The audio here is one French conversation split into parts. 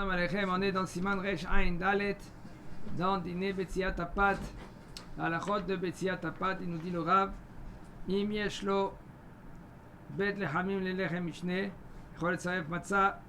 Shalom Aleichem, on est dans Siman Resh Ain Dalet, dans Dîner Betziat Apat, à la chôte de Betziat Apat, il nous dit le Rav, Im Yeshlo, Bet Lechamim Lelechem Mishne, Chol Tzaref Matzah,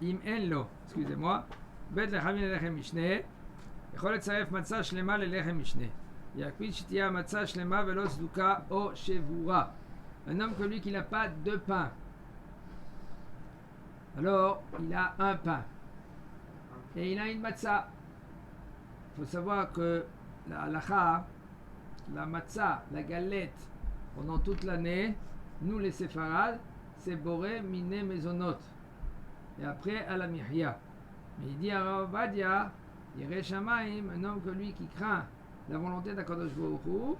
Im Enlo, excusez-moi, Bet Lechamim Lelechem Mishne, Chol Tzaref Matzah Shlema Lelechem Mishne, Yakpid Shtia Matzah Shlema Velo Zduka O Shevura, un homme comme lui qui n'a pas de pain. Alors, il a un pain et il a une matzah. Il faut savoir que la halacha, la matzah, la galette, pendant toute l'année, nous les séfarades, c'est boré, miné, mezonot. Et après, à la mihya. Mais il dit à Rav Ovadia, Yireh Shamayim, un homme que lui qui craint la volonté d'Akadosh Baruch Hu,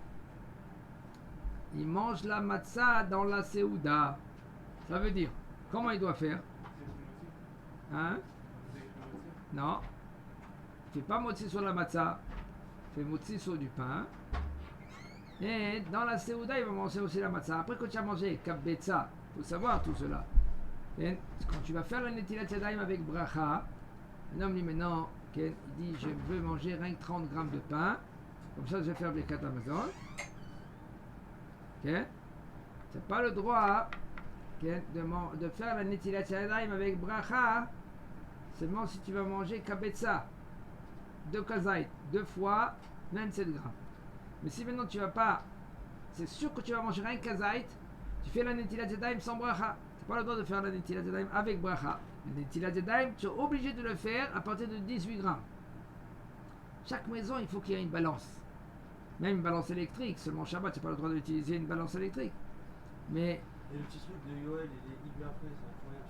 il mange la matzah dans la seouda. Ça veut dire, comment il doit faire? Hein? Non. Fais pas motzi sur la matzah. Fais motzi sur du pain. Et dans la seouda, il va manger aussi la matzah. Après, quand tu as mangé kabetza, il faut savoir tout cela. Et quand tu vas faire le netilat yadayim avec bracha, un homme dit maintenant, il dit je veux manger rien que 30 grammes de pain. Comme ça, je vais faire des katamazon. Tu n'as pas le droit de faire la netilat yadayim avec bracha seulement si tu vas manger kabetza, 2 kazait, 2 fois 27 grammes. Mais si maintenant tu vas pas, c'est sûr que tu vas manger un kazait, tu fais la netilat yadayim sans bracha. Tu n'as pas le droit de faire la netilat yadayim avec bracha. La netilat yadayim, tu es obligé de le faire à partir de 18 grammes. Chaque maison, il faut qu'il y ait une balance. Même une balance électrique, seulement Shabbat, tu n'as pas le droit d'utiliser une balance électrique. Mais... Et le petit truc de Yoel, il est hyper frais, c'est incroyable.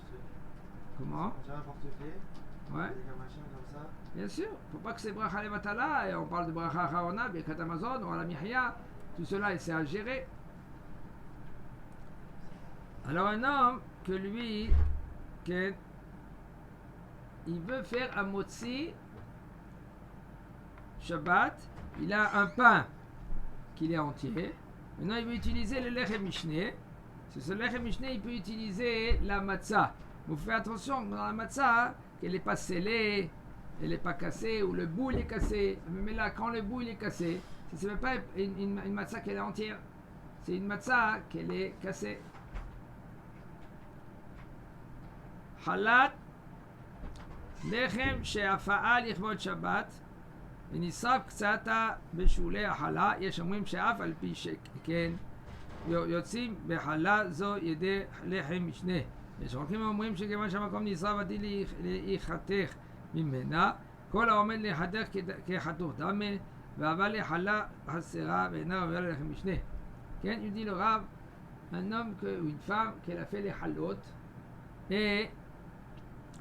Comment? J'ai un portefeuille, ouais. Avec un machin comme ça. Bien sûr, faut pas que c'est bracha levatala, et on parle de bracha haona, birkat Amazon, ou à la mihya, tout cela, c'est à gérer. Alors un homme que lui, il veut faire un motzi Shabbat, il a un pain qu'il est entier. Maintenant, il veut utiliser le lechem mishne. C'est ce lechem mishne, il peut utiliser la matzah. Vous faites attention dans la matzah qu'elle n'est pas scellée, elle n'est pas cassée, ou le bout il est cassé. Mais là, quand le bout il est cassé, ce n'est pas une matzah qu'elle est entière, c'est une matzah qu'elle est cassée. Halat lechem she'afa'a lichvod Shabbat וניסף קצת בשולי החלה, יש אומרים שאף על פי שכן יוצאים בחלה זו ידי לחם משנה. יש חוקים אומרים שכיוון שהמקום נשרף עתיד להיחתך ממנה, כל העומד להיחתך כחתוך דמה, אבל לחלה חסרה ואינה עובר ללחם משנה. כן, il dit le Rav, un homme ou une femme qu'elle a fait les halot et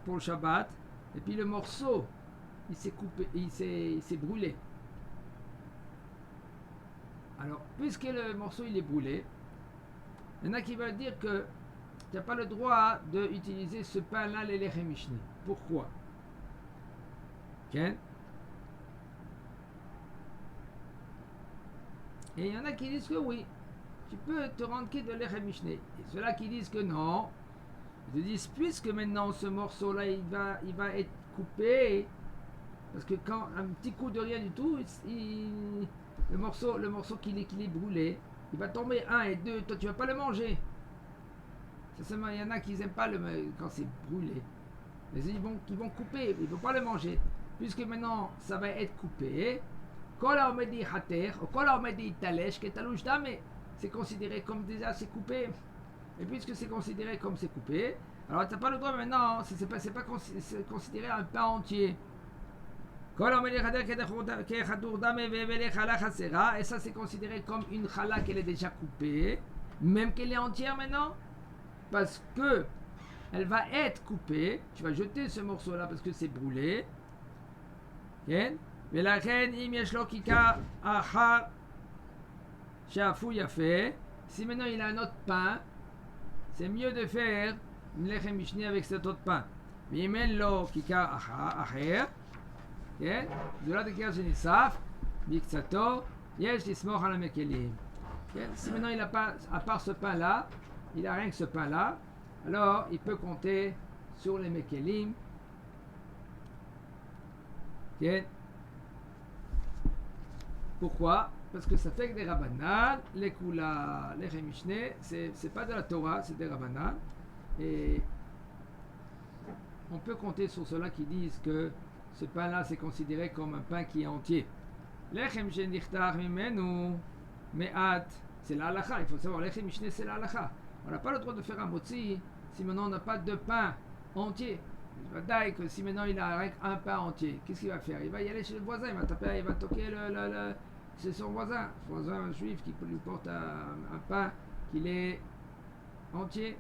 pour le Shabbat, et puis le morceau il s'est coupé, il s'est brûlé. Alors, puisque le morceau il est brûlé, il y en a qui veulent dire que tu n'as pas le droit d'utiliser ce pain-là, les lechem mishne. Pourquoi? Okay. Et il y en a qui disent que oui, tu peux te rendre quitte de lechem mishne. Et ceux-là qui disent que non, ils disent puisque maintenant ce morceau-là il va être coupé. Parce que quand un petit coup de rien du tout, le morceau qu'il est brûlé, il va tomber 1 et 2, toi tu vas pas le manger. C'est seulement il y en a qui n'aiment pas quand c'est brûlé. Mais ils vont couper, ils ne vont pas le manger. Puisque maintenant ça va être coupé, c'est considéré comme déjà c'est coupé. Et puisque c'est considéré comme c'est coupé, alors tu n'as pas le droit maintenant, c'est pas considéré un pain entier. Et ça c'est considéré comme une chala qu'elle est déjà coupée, même qu'elle est entière maintenant, parce que elle va être coupée. Tu vas jeter ce morceau là parce que c'est brûlé. Si maintenant il a un autre pain, c'est mieux de faire une lechem mishne avec cet autre pain. כן? גדולת הקר שניסף, בקצתו, יש לסמוך על המקלים. כן? Si maintenant il a pas, à part ce pain-là, il a rien que ce pain-là, alors il peut compter sur les mekelim Ok. Pourquoi? Parce que ça fait que des Rabbanan, les Kula, les Mishne, c'est pas de la Torah, c'est des Rabbanan. Et on peut compter sur ceux-là qui disent que ce pain-là, c'est considéré comme un pain qui est entier. Lechem shenichtar mimenu me'at, c'est la halakha. Il faut savoir, lechem mishne, c'est la halakha. On n'a pas le droit de faire un motzi si maintenant on n'a pas de pain entier. Il va dire que si maintenant il a un pain entier, qu'est-ce qu'il va faire? Il va y aller chez le voisin, il va taper, il va toquer c'est son voisin juif qui lui porte un pain qu'il est entier.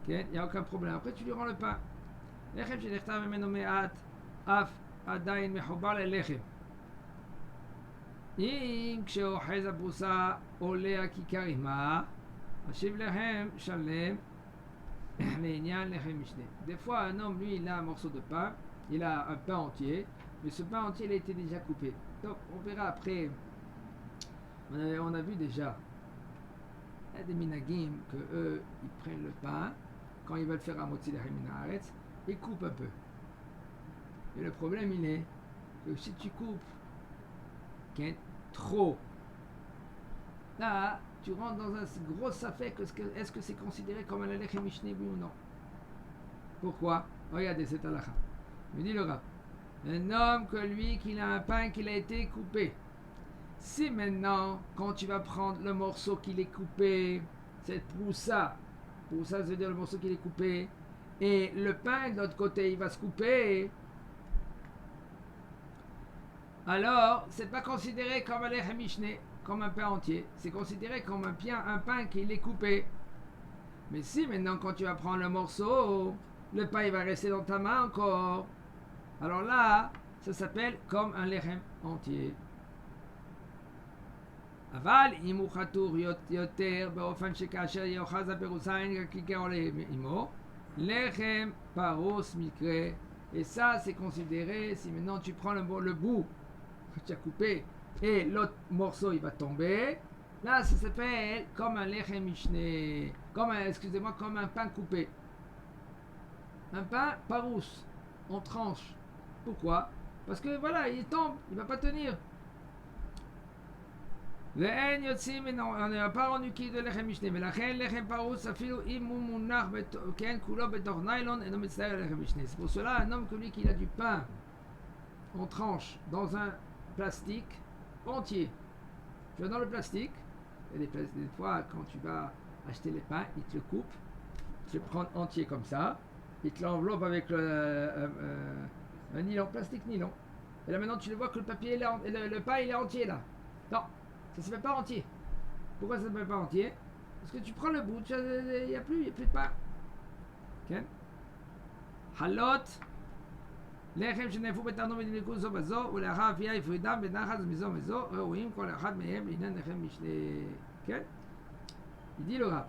Okay? Il n'y a aucun problème. Après, tu lui rends le pain. לחם שנחתם ממנו מעט, אף עדיין מחובר ללחם. אם כשאוחז הפרוסה עולה הכיכר עמה, השיב לחם שלם לעניין לחם משנה. Des fois, un homme, lui, il a un morceau de pain, il a un pain entier, mais ce pain entier, il a été déjà coupé. Donc, on verra après. On a vu déjà, il y a des minagim que eux, ils prennent le pain, quand ils veulent faire un motzi lechem min haaretz, ils coupent un peu. Et le problème, il est que si tu coupes trop, là, tu rentres dans un gros affaire. Est-ce que c'est considéré comme un lechem mishne, oui ou non? Pourquoi? Regardez cette halakha. Me dit le Rav. Un homme que lui, qu'il a un pain qui a été coupé. Si maintenant, quand tu vas prendre le morceau qu'il est coupé, cette proussa, ça veut dire le morceau qu'il est coupé, et le pain de l'autre côté, il va se couper, alors, c'est pas considéré comme un lechem mishne, comme un pain entier. C'est considéré comme un pain qui est coupé. Mais si maintenant, quand tu vas prendre le morceau, le pain il va rester dans ta main encore, alors là, ça s'appelle comme un lechem entier. אבל אם הוא חתוך יותר באופן שכאשר יאחז הפרוסה אין כיכר עולה עמו, לחם פרוס מקרה. Et ça, c'est considéré, si maintenant tu prends le bout que tu as coupé et l'autre morceau il va tomber, là ça s'appelle comme un lechem mishne, comme un pain coupé. Un pain parous, en tranche. Pourquoi? Parce que voilà, il tombe, il va pas tenir. ואין יוצאים ממנו, אני הפר נקי ללחם משנה, ולכן לחם פרוץ אפילו אם הוא מונח, כן, כולו בתוך ניילון, אינו מצטער ללחם משנה. C'est pour cela, un homme comme lui qui a du pain en tranche dans un plastique entier. Tu vas dans le plastique, et des fois quand tu vas acheter les pains, ils te le coupent, tu le prends entier comme ça, ils te l'enveloppent avec un nylon, plastique nylon. Et là maintenant tu le vois que le papier, le pain il est entier là. Non. Ça ne se fait pas entier. Pourquoi ça ne se fait pas entier? Parce que tu prends le bout, il n'y a plus de pain. כן? חלות, לחם שנאפו בתרנו ונדלקו זו בזו, ולאחר אפייה הפרידם בנחת מזו מזו, ראויים כל אחד מהם לעניין לחם משנה. כן? Il dit le Rav.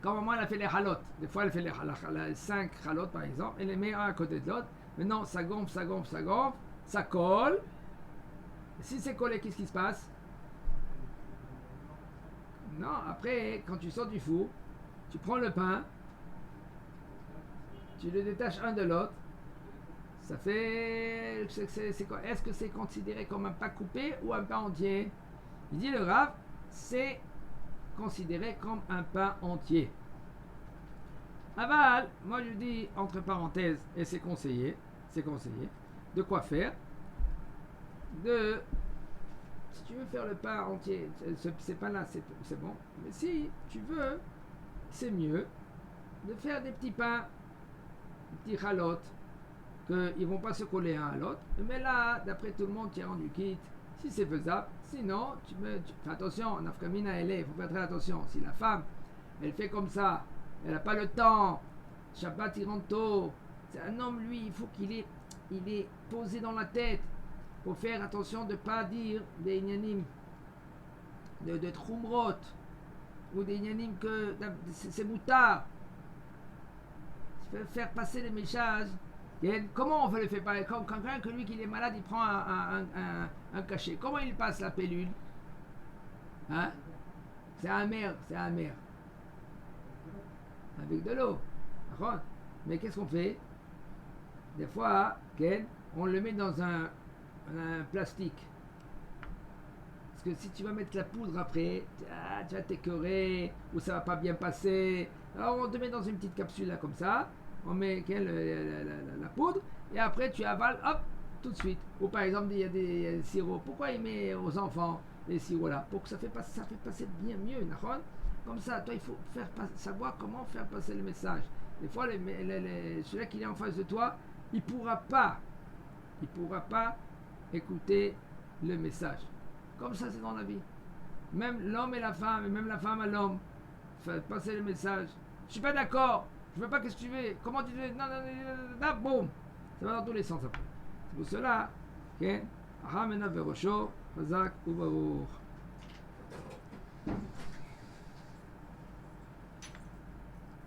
Quand maman elle a fait les halot, des fois elle fait les 5 halot par exemple, elle les met un à côté de l'autre. Maintenant ça gonfle, ça colle. Si c'est collé, qu'est-ce qui se passe? Non, après, quand tu sors du four, tu prends le pain, tu le détaches un de l'autre, ça fait... c'est quoi? Est-ce que c'est considéré comme un pain coupé ou un pain entier? Il dit le Rav, c'est considéré comme un pain entier. Aval, moi je dis entre parenthèses, et c'est conseillé, de quoi faire? Si tu veux faire le pain entier, ce pain-là, c'est bon. Mais si tu veux, c'est mieux de faire des petits pains, des petits chalotes, qu'ils ne vont pas se coller un à l'autre. Mais là, d'après tout le monde, tu es rendu quitte. Si c'est faisable, sinon, tu fais attention, nafkamina elle est, il faut faire très attention. Si la femme, elle fait comme ça, elle n'a pas le temps, Shabbat il rentre tôt, c'est un homme, lui, il faut qu'il est posé dans la tête. Faut faire attention de ne pas dire des inyanim de trumrot ou des inyanim que c'est moutard. Faire passer les messages. Comment on veut le faire passer? Quand quelqu'un que lui qui est malade, il prend un cachet. Comment il passe la pilule? Hein? C'est amer. Avec de l'eau. Mais qu'est-ce qu'on fait? des fois, Ken, on le met dans un plastique. Parce que si tu vas mettre la poudre après, tu vas t'écœurer, ou ça va pas bien passer. Alors on te met dans une petite capsule là comme ça, on met la poudre, et après tu avales, hop, tout de suite. Ou par exemple, il y a des sirops. Pourquoi il met aux enfants les sirops là? Pour que ça fait passer bien mieux, d'accord? Comme ça, toi, il faut savoir comment faire passer le message. Des fois, celui-là qui est en face de toi, il pourra pas écouter le message. Comme ça, c'est dans la vie. Même l'homme et la femme, et même la femme à l'homme, faire passer le message. Je suis pas d'accord. Je veux pas que tu veux. Comment tu veux? Non, boum. Ça va dans tous les sens après. C'est pour cela, ok? Ramena verosho, chazak ou baruch.